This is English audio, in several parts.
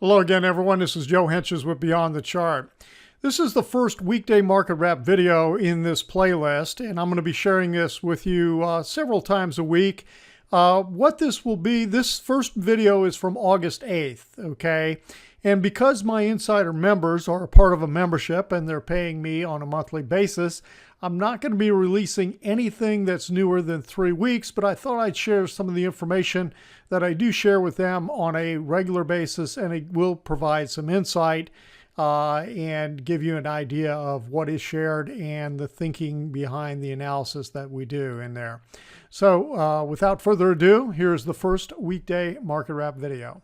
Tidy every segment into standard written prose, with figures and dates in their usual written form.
Hello again, everyone. This is Joe Henches with Beyond the Chart. This is the first weekday market wrap video in this playlist, and I'm going to be sharing this with you several times a week. What this will be, this first video is from August 8th, okay? And because my insider members are a part of a membership and they're paying me on a monthly basis, I'm not going to be releasing anything that's newer than 3 weeks, but I thought I'd share some of the information that I do share with them on a regular basis, and it will provide some insight and give you an idea of what is shared and the thinking behind the analysis that we do in there. So without further ado, here's the first weekday market wrap video.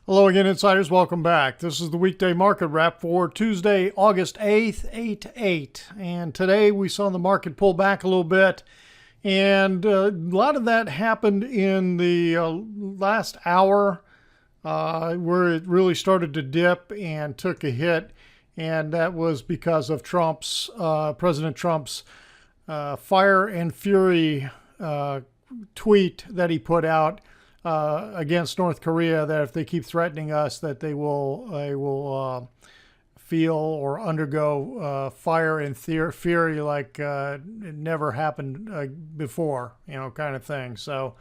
Hello again, insiders. Welcome back. This is the weekday market wrap for Tuesday, August 8th, 8/8. And today we saw the market pull back a little bit. And a lot of that happened in the last hour where it really started to dip and took a hit. And that was because of President Trump's fire and fury tweet that he put out against North Korea, that if they keep threatening us, that they will feel or undergo fire and fury like it never happened before, kind of thing. So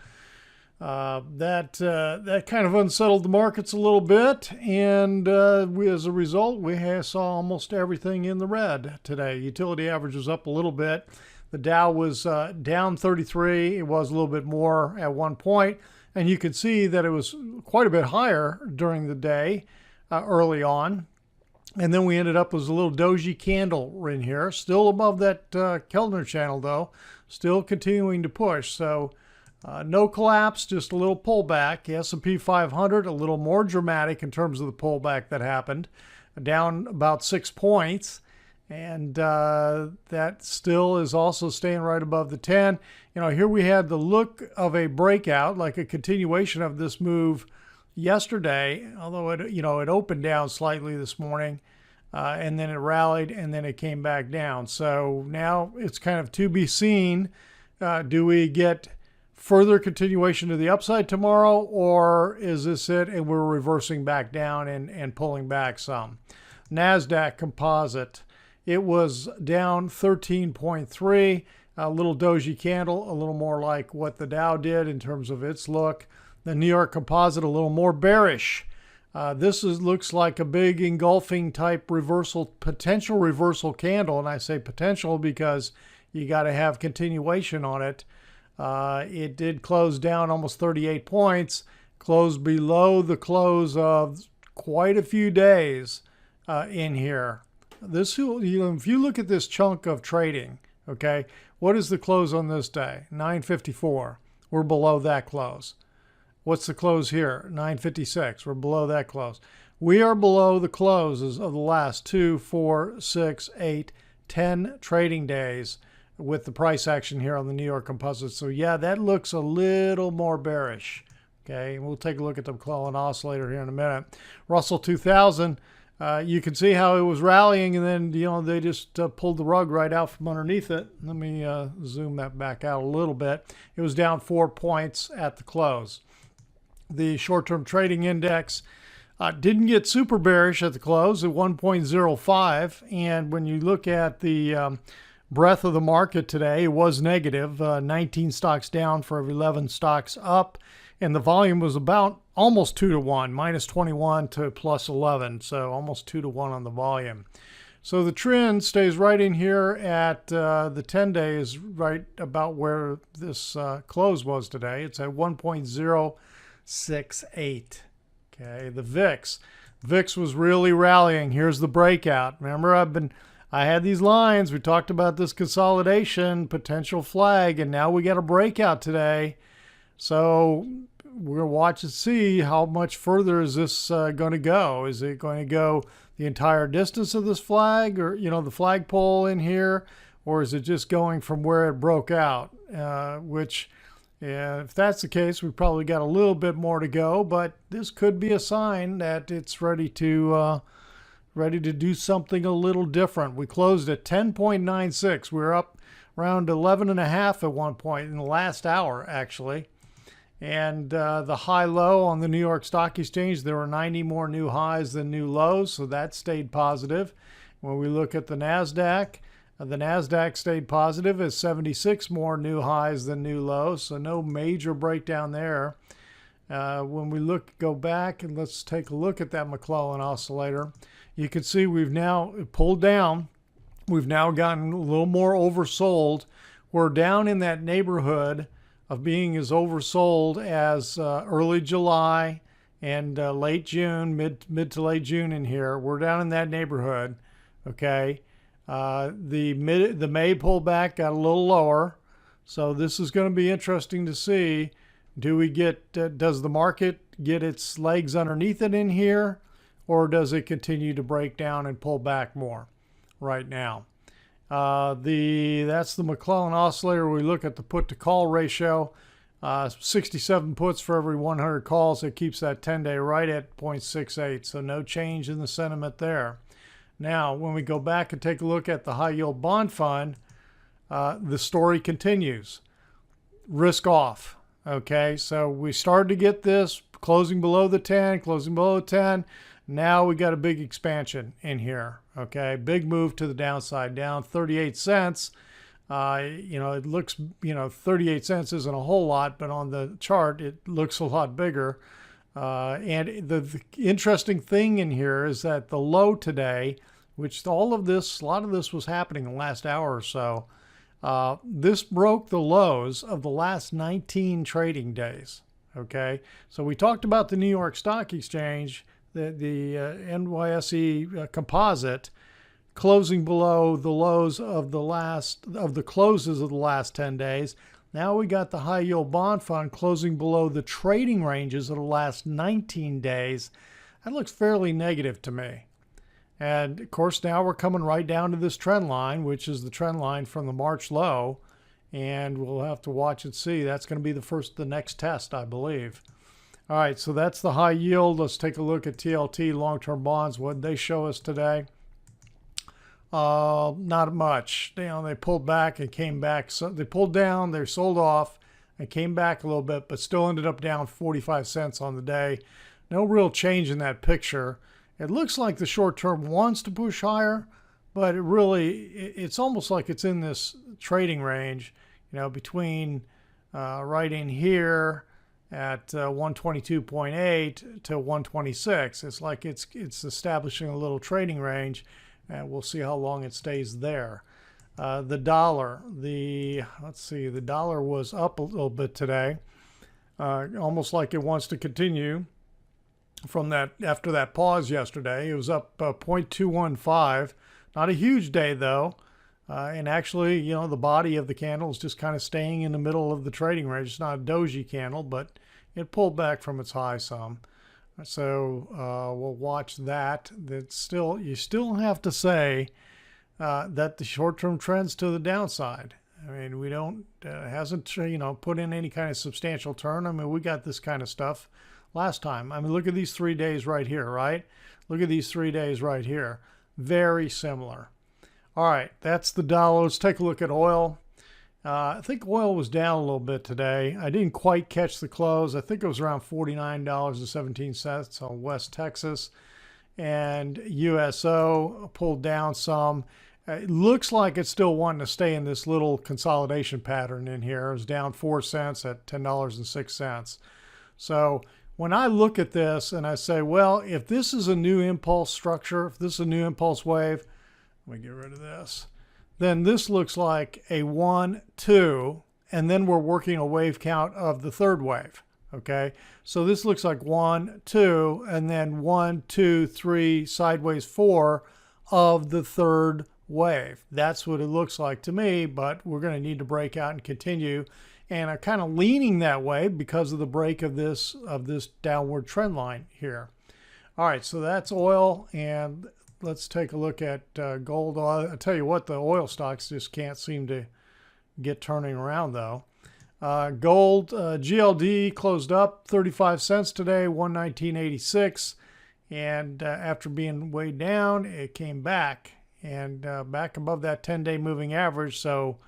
that kind of unsettled the markets a little bit, and as a result, we saw almost everything in the red today. Utility average was up a little bit. The Dow was down 33. It was a little bit more at one point. And you can see that it was quite a bit higher during the day early on. And then we ended up with a little doji candle in here, still above that Kellner channel though, still continuing to push. So no collapse, just a little pullback. The S&P 500 a little more dramatic in terms of the pullback that happened, down about 6 points. And that still is also staying right above the 10. Here we had the look of a breakout, like a continuation of this move yesterday, although it opened down slightly this morning, and then it rallied, and then it came back down. So now it's kind of to be seen. Do we get further continuation to the upside tomorrow, or is this it and we're reversing back down and pulling back some? NASDAQ Composite. It was down 13.3, a little doji candle, a little more like what the Dow did in terms of its look. The New York Composite a little more bearish. This looks like a big engulfing type reversal, potential reversal candle, and I say potential because you got to have continuation on it. It did close down almost 38 points, closed below the close of quite a few days in here. If you look at this chunk of trading, okay, what is the close on this day? 954. We're below that close. What's the close here? 956. We're below that close. We are below the closes of the last 2, 4, 6, 8, 10 trading days with the price action here on the New York Composite. So yeah, that looks a little more bearish. Okay, we'll take a look at the McClellan Oscillator here in a minute. Russell 2000. You can see how it was rallying, and then they just pulled the rug right out from underneath it. Let me zoom that back out a little bit. It was down 4 points at the close. The short-term trading index didn't get super bearish at the close at 1.05, and when you look at the breadth of the market today, it was negative. 19 stocks down for every 11 stocks up. And the volume was about almost 2 to 1, minus 21 to plus 11. So almost 2 to 1 on the volume. So the trend stays right in here at the 10 days, right about where this close was today. It's at 1.068. Okay, the VIX. VIX was really rallying. Here's the breakout. Remember, I had these lines. We talked about this consolidation, potential flag, and now we got a breakout today. So we're going to watch and see how much further is this going to go. Is it going to go the entire distance of this flag, or the flagpole in here, or is it just going from where it broke out? If that's the case, we probably got a little bit more to go, but this could be a sign that it's ready to do something a little different. We closed at 10.96. We were up around 11.5 at one point in the last hour, actually. And the high-low on the New York Stock Exchange, there were 90 more new highs than new lows, so that stayed positive. When we look at the NASDAQ stayed positive as 76 more new highs than new lows, so no major breakdown there. When we go back and let's take a look at that McClellan oscillator, you can see we've now pulled down. We've now gotten a little more oversold. We're down in that neighborhood of being as oversold as early July and late June, mid to late June in here. We're down in that neighborhood, okay? The May pullback got a little lower, so this is going to be interesting to see. Does the market get its legs underneath it in here, or does it continue to break down and pull back more right now? That's the McClellan oscillator. We look at the put to call ratio, 67 puts for every 100 calls. It keeps that 10-day right at 0.68, so no change in the sentiment there. Now, when we go back and take a look at the high yield bond fund, the story continues. Risk off. Okay, so we started to get this closing below the 10, closing below the 10. Now we got a big expansion in here. Okay, big move to the downside, down 38 cents. It looks, 38 cents isn't a whole lot, but on the chart, it looks a lot bigger. And the interesting thing in here is that the low today, which a lot of this was happening in the last hour or so, this broke the lows of the last 19 trading days. Okay, so we talked about the New York Stock Exchange, the NYSE composite closing below the lows of the closes of the last 10 days. Now we got the high yield bond fund closing below the trading ranges of the last 19 days. That looks fairly negative to me. And of course, now we're coming right down to this trend line, which is the trend line from the March low. And we'll have to watch and see. That's going to be the next test, I believe. All right, so that's the high yield. Let's take a look at TLT, long-term bonds. What did they show us today? Not much. They pulled back and came back. So they pulled down, they sold off, and came back a little bit, but still ended up down 45 cents on the day. No real change in that picture. It looks like the short term wants to push higher, but it's almost like it's in this trading range, between right in here at 122.8 to 126. It's like it's establishing a little trading range, and we'll see how long it stays there. The dollar, the dollar was up a little bit today, almost like it wants to continue from that after that pause yesterday. It was up 0.215. Not a huge day though. And actually, the body of the candle is just kind of staying in the middle of the trading range. It's not a doji candle, but it pulled back from its high some. So we'll watch that. You still have to say that the short-term trend's to the downside. I mean, we don't hasn't put in any kind of substantial turn. I mean, we got this kind of stuff last time. I mean, look at these 3 days right here, right? Look at these 3 days right here. Very similar. All right, that's the dollar. Let's take a look at oil. I think oil was down a little bit today. I didn't quite catch the close. I think it was around $49.17 on West Texas. And USO pulled down some. It looks like it's still wanting to stay in this little consolidation pattern in here. It was down 4 cents at $10.06. So when I look at this and I say, well, if this is a new impulse structure, if this is a new impulse wave, let me get rid of this, then this looks like a 1, 2, and then we're working a wave count of the third wave. Okay, so this looks like 1, 2, and then 1, 2, 3, sideways 4 of the third wave. That's what it looks like to me, but we're going to need to break out and continue. And I'm kind of leaning that way because of the break of this downward trend line here. All right, so that's oil, and let's take a look at gold. I'll tell you what, the oil stocks just can't seem to get turning around though. Gold, GLD closed up 35 cents today, 119.86. And after being way down, it came back and back above that 10-day moving average. So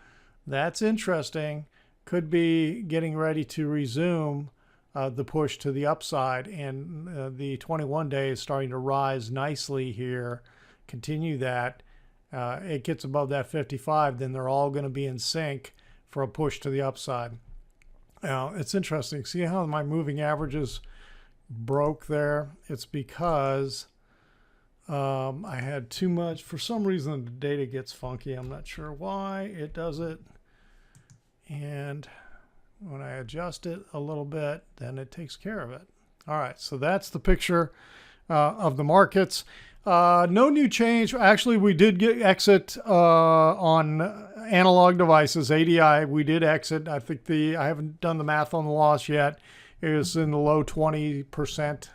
that's interesting. Could be getting ready to resume the push to the upside, and the 21-day is starting to rise nicely here. Continue that. It gets above that 55, then they're all going to be in sync for a push to the upside. Now, it's interesting. See how my moving averages broke there? It's because I had too much. For some reason, the data gets funky. I'm not sure why it does it. And when I adjust it a little bit, then it takes care of it. All right, so that's the picture of the markets. No new change. Actually, we did get exit on analog devices, ADI. We did exit. I think I haven't done the math on the loss yet. It was in the low 20%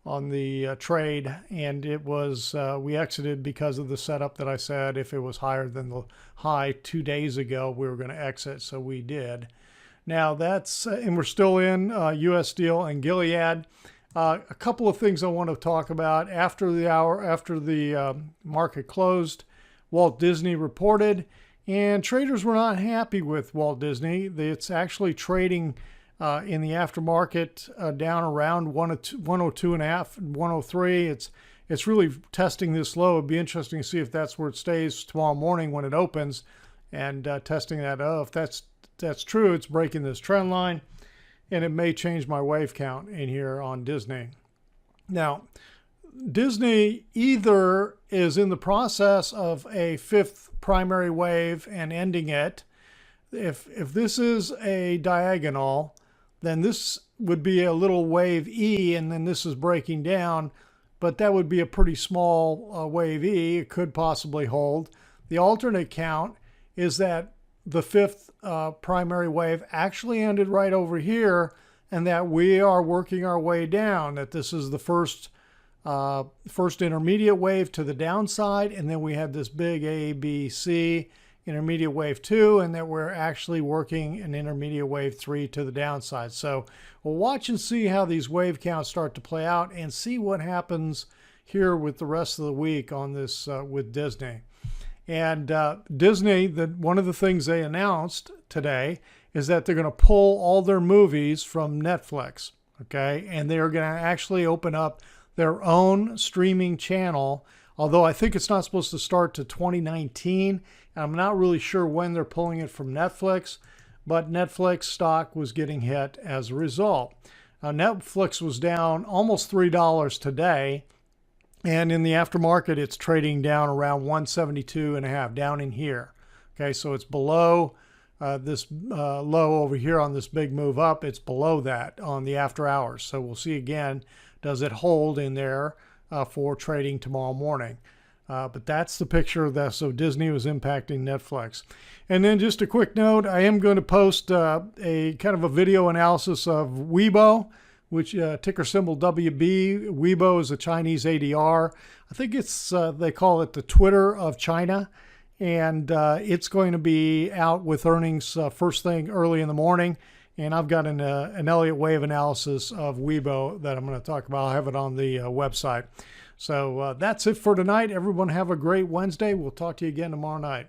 on the trade, and it was we exited because of the setup that I said. If it was higher than the high 2 days ago, we were going to exit, so we did. Now that's and we're still in U.S. Steel and Gilead. A couple of things I want to talk about after the market closed. Walt Disney reported, and traders were not happy with Walt Disney. It's actually trading in the aftermarket down around 102.5, 103. It's really testing this low. It'd be interesting to see if that's where it stays tomorrow morning when it opens, and testing that. If that's true, it's breaking this trend line, and it may change my wave count in here on Disney. Now, Disney either is in the process of a fifth primary wave and ending it. If this is a diagonal, then this would be a little wave E, and then this is breaking down, but that would be a pretty small wave E. It could possibly hold. The alternate count is that the fifth primary wave actually ended right over here, and that we are working our way down, that this is the first intermediate wave to the downside, and then we had this big A, B, C intermediate wave 2, and that we're actually working an intermediate wave 3 to the downside. So we'll watch and see how these wave counts start to play out, and see what happens here with the rest of the week on this with Disney. And Disney, one of the things they announced today is that they're going to pull all their movies from Netflix, okay? And they're going to actually open up their own streaming channel, although I think it's not supposed to start to 2019. I'm not really sure when they're pulling it from Netflix, but Netflix stock was getting hit as a result. Netflix was down almost $3 today, and in the aftermarket, it's trading down around 172.5, down in here. Okay, so it's below this low over here on this big move up. It's below that on the after hours. So we'll see again, does it hold in there for trading tomorrow morning? But that's the picture of that. So Disney was impacting Netflix. And then just a quick note, I am going to post a kind of a video analysis of Weibo, which ticker symbol WB. Weibo is a Chinese ADR. I think it's they call it the Twitter of China. And it's going to be out with earnings first thing early in the morning. And I've got an Elliott wave analysis of Weibo that I'm going to talk about. I'll have it on the website. So that's it for tonight. Everyone have a great Wednesday. We'll talk to you again tomorrow night.